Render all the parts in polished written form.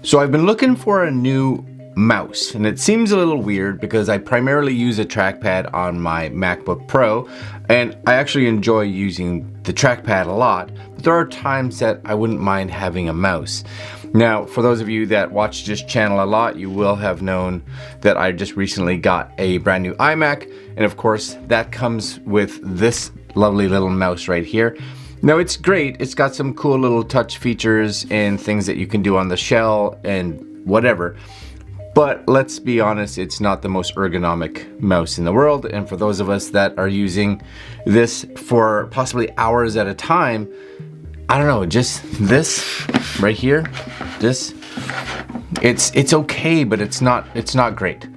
So I've been looking for a new mouse, and it seems a little weird because I primarily use a trackpad on my MacBook Pro, and I actually enjoy using the trackpad a lot, but there are times that I wouldn't mind having a mouse. Now, for those of you that watch this channel a lot, you will have known that I just recently got a brand new iMac, and of course that comes with this lovely little mouse right here. Now it's great, it's got some cool little touch features and things that you can do on the shell and whatever. But let's be honest, it's not the most ergonomic mouse in the world. And for those of us that are using this for possibly hours at a time, I don't know, just this right here, it's okay, but it's not great.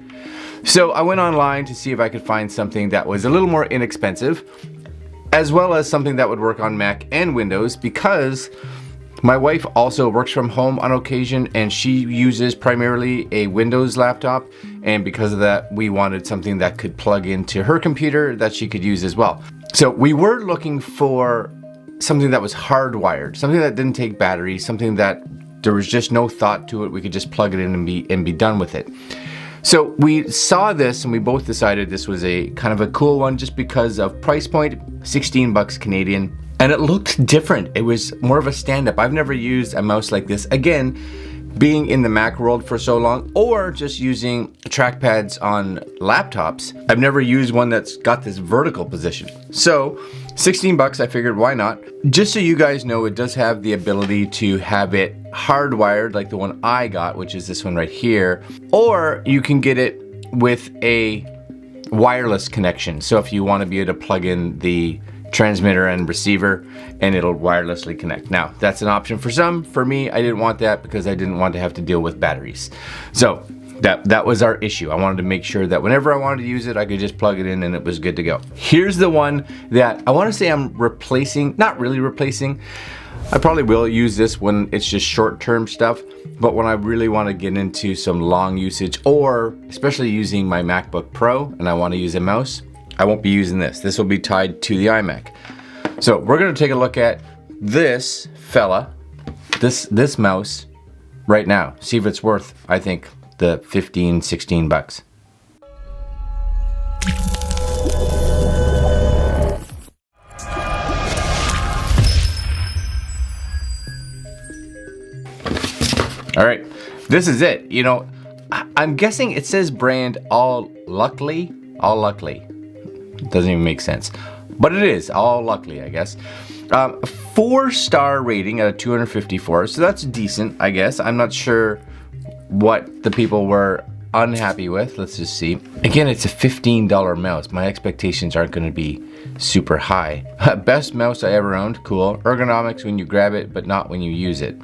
So I went online to see if I could find something that was a little more inexpensive, as well as something that would work on Mac and Windows, because my wife also works from home on occasion and she uses primarily a Windows laptop, and because of that we wanted something that could plug into her computer that she could use as well. So we were looking for something that was hardwired, something that didn't take batteries, something that there was just no thought to it, we could just plug it in and be done with it. So we saw this and we both decided this was a kind of a cool one just because of price point, 16 bucks Canadian. And it looked different. It was more of a stand-up. I've never used a mouse like this. Again, being in the Mac world for so long, or just using trackpads on laptops, I've never used one that's got this vertical position. So 16 bucks, I figured why not? Just so you guys know, it does have the ability to have it hardwired like the one I got, which is this one right here, or you can get it with a wireless connection. So if you want to be able to plug in the transmitter and receiver and it'll wirelessly connect. Now that's an option for some. For me, I didn't want that because I didn't want to have to deal with batteries. So that was our issue. I wanted to make sure that whenever I wanted to use it, I could just plug it in and it was good to go. Here's the one that I want to say I'm replacing, not really replacing. I probably will use this when it's just short-term stuff, but when I really want to get into some long usage, or especially using my MacBook Pro and I want to use a mouse, I won't be using this. This will be tied to the iMac. So we're going to take a look at this fella, this mouse right now. See if it's worth, I think, the 15, 16 bucks. All right, this is it. You know, I'm guessing it says brand all luckily. It doesn't even make sense, but it is all luckily, I guess. 4-star rating out of 254, so that's decent, I guess. I'm not sure what the people were unhappy with. Let's just see. Again, it's a $15 mouse. My expectations aren't going to be super high. Best mouse I ever owned. Cool. Ergonomics when you grab it, but not when you use it.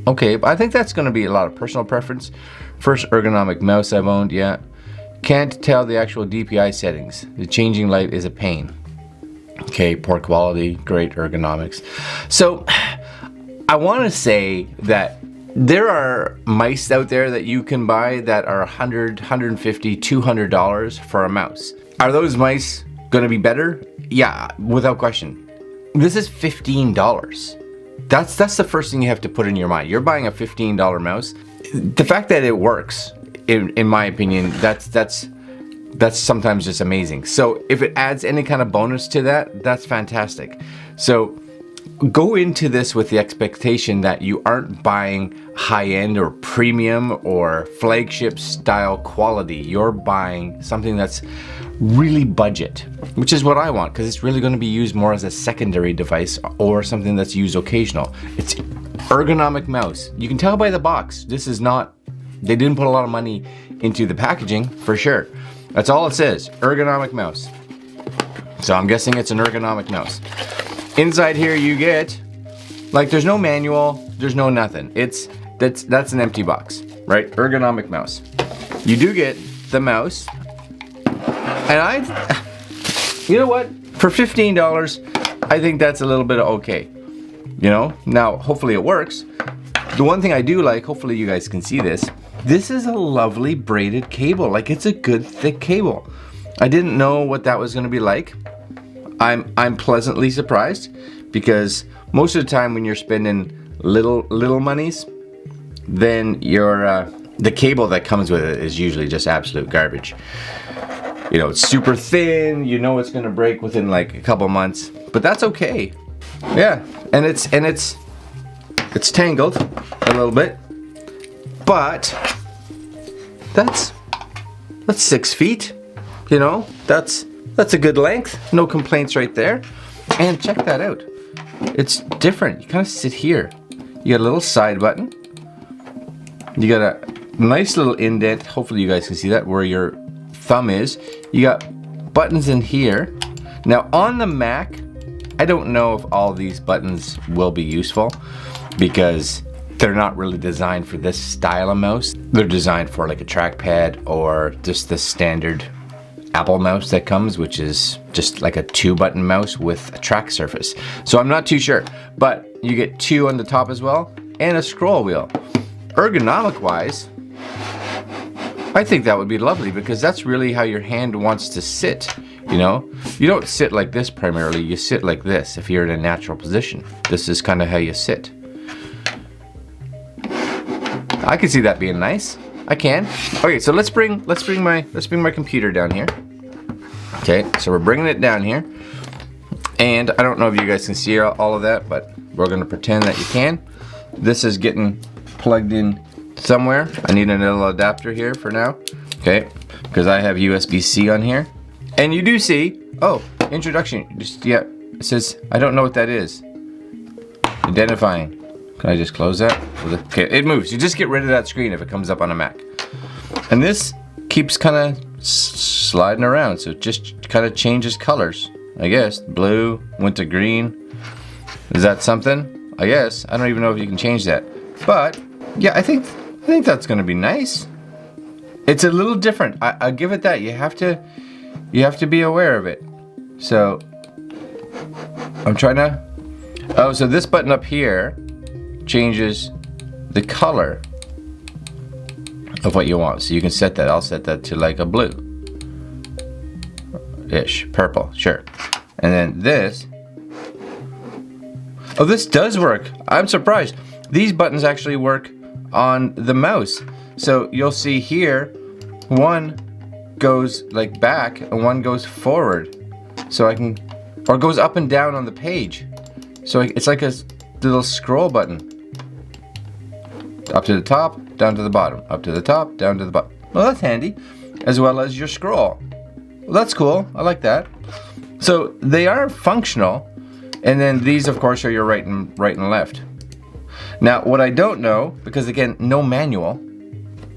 Okay, but I think that's going to be a lot of personal preference. First ergonomic mouse I've owned, yeah. Can't tell the actual DPI settings. The changing light is a pain. Okay, poor quality, great ergonomics. So I want to say that there are mice out there that you can buy that are $100, $150, $200 for a mouse. Are those mice going to be better? Yeah, without question. This is $15. That's the first thing you have to put in your mind. You're buying a $15 mouse. The fact that it works, in my opinion, that's sometimes just amazing. So if it adds any kind of bonus to that, that's fantastic. So go into this with the expectation that you aren't buying high-end or premium or flagship style quality. You're buying something that's really budget, which is what I want, because it's really going to be used more as a secondary device or something that's used occasional. It's ergonomic mouse. You can tell by the box, this is not, they didn't put a lot of money into the packaging for sure. That's all it says, ergonomic mouse. So I'm guessing it's an ergonomic mouse. Inside here you get, like, there's no manual, there's no nothing. That's an empty box, right? Ergonomic mouse. You do get the mouse, and you know what? For $15, I think that's a little bit okay. You know, now hopefully it works. The one thing I do like, hopefully you guys can see this, this is a lovely braided cable. Like, it's a good thick cable. I didn't know what that was gonna be like. I'm pleasantly surprised, because most of the time when you're spending little monies, then your the cable that comes with it is usually just absolute garbage. You know, it's super thin, you know it's gonna break within like a couple months, but that's okay. Yeah, and it's tangled a little bit, but that's 6 feet, you know, that's a good length, no complaints right there. And check that out, it's different. You kind of sit here, you got a little side button, you got a nice little indent, hopefully you guys can see that, where your thumb is. You got buttons in here. Now on the Mac, I don't know if all these buttons will be useful because they're not really designed for this style of mouse. They're designed for like a trackpad or just the standard Apple mouse that comes, which is just like a 2-button mouse with a track surface. So I'm not too sure, but you get 2 on the top as well and a scroll wheel. Ergonomic wise, I think that would be lovely because that's really how your hand wants to sit, you know? You don't sit like this primarily, you sit like this if you're in a natural position. This is kind of how you sit. I can see that being nice. I can. Okay, so let's bring my computer down here. Okay, so we're bringing it down here. And I don't know if you guys can see all of that, but we're gonna pretend that you can. This is getting plugged in somewhere. I need a little adapter here for now, okay, because I have USB-C on here. And you do see, oh, introduction, just, yeah, it says, I don't know what that is. Identifying. Can I just close that? Okay, it moves. You just get rid of that screen if it comes up on a Mac. And this keeps kind of sliding around, so it just kind of changes colors, I guess. Blue went to green. Is that something? I guess. I don't even know if you can change that. But, yeah, I think that's gonna be nice. It's a little different. I'll give it that. You have to be aware of it. So I'm trying to. Oh, so this button up here changes the color of what you want. So you can set that. I'll set that to like a blue-ish, purple, sure. And then this. Oh, this does work. I'm surprised. These buttons actually work on the mouse. So you'll see here, one goes like back and one goes forward. So I can, or goes up and down on the page. So it's like a little scroll button. Up to the top, down to the bottom. Up to the top, down to the bottom. Well, that's handy. As well as your scroll. Well, that's cool. I like that. So they are functional. And then these, of course, are your right and left. Now, what I don't know, because again, no manual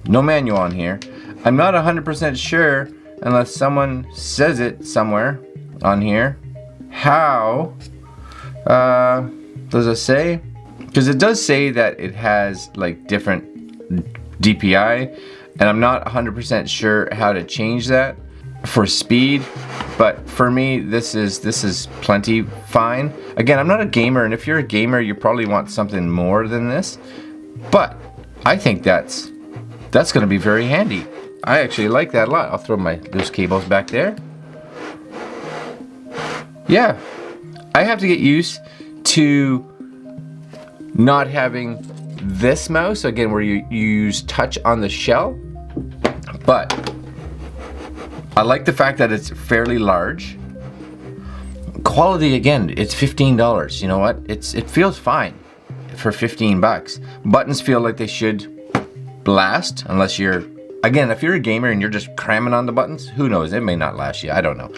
on here. I'm not 100% sure, unless someone says it somewhere on here, how, does it say? Because it does say that it has like different DPI, and I'm not 100% sure how to change that for speed. But for me, this is plenty fine. Again, I'm not a gamer, and if you're a gamer, you probably want something more than this. But I think that's gonna be very handy. I actually like that a lot. I'll throw my loose cables back there. Yeah, I have to get used to not having this mouse, again, where you use touch on the shell. But I like the fact that it's fairly large. Quality, again, it's $15. You know what? It feels fine for 15 bucks. Buttons feel like they should last, unless you're, again, if you're a gamer and you're just cramming on the buttons, who knows? It may not last you. I don't know.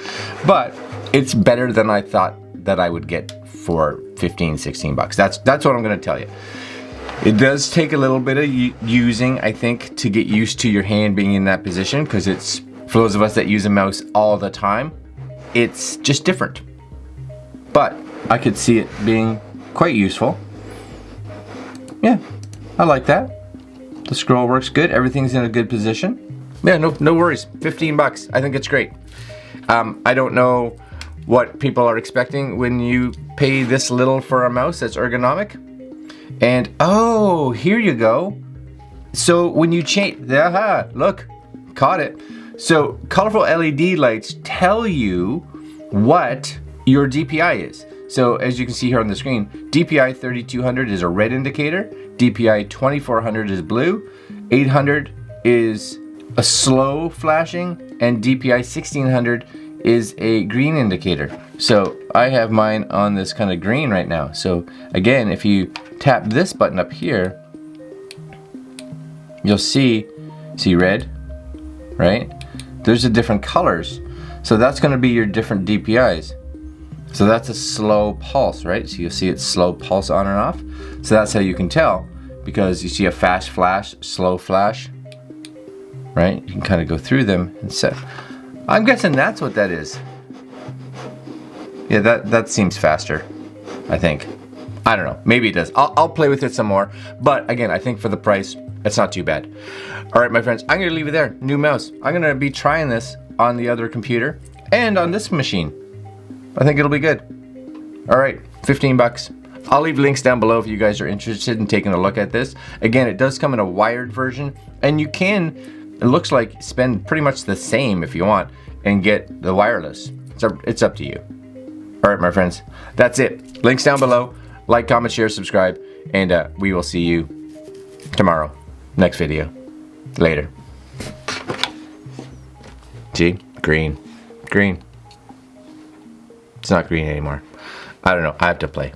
But it's better than I thought that I would get for 15, 16 bucks. That's what I'm going to tell you. It does take a little bit of using, I think, to get used to your hand being in that position, because it's, for those of us that use a mouse all the time, it's just different. But I could see it being quite useful. Yeah, I like that. The scroll works good. Everything's in a good position. Yeah, no worries. 15 bucks. I think it's great. I don't know what people are expecting when you pay this little for a mouse that's ergonomic. And oh, here you go. So when you change, aha, look, caught it. So colorful LED lights tell you what your DPI is. So as you can see here on the screen, DPI 3200 is a red indicator, DPI 2400 is blue, 800 is a slow flashing, and DPI 1600 is a green indicator. So I have mine on this kind of green right now. So again, if you tap this button up here, you'll see red, right? There's the different colors. So that's going to be your different DPIs. So that's a slow pulse, right? So you'll see it's slow pulse on and off. So that's how you can tell, because you see a fast flash, slow flash, right? You can kind of go through them and set. I'm guessing that's what that is. Yeah, that seems faster, I think. I don't know, maybe it does. I'll play with it some more, but again, I think for the price, it's not too bad. All right, my friends, I'm gonna leave it there. New mouse. I'm gonna be trying this on the other computer and on this machine. I think it'll be good. All right, 15 bucks. I'll leave links down below if you guys are interested in taking a look at this. Again, it does come in a wired version, and you can, it looks like, spend pretty much the same if you want and get the wireless. It's up to you. All right, my friends, that's it. Links down below. Like, comment, share, subscribe, and we will see you tomorrow. Next video. Later. See? Green. Green. It's not green anymore. I don't know. I have to play.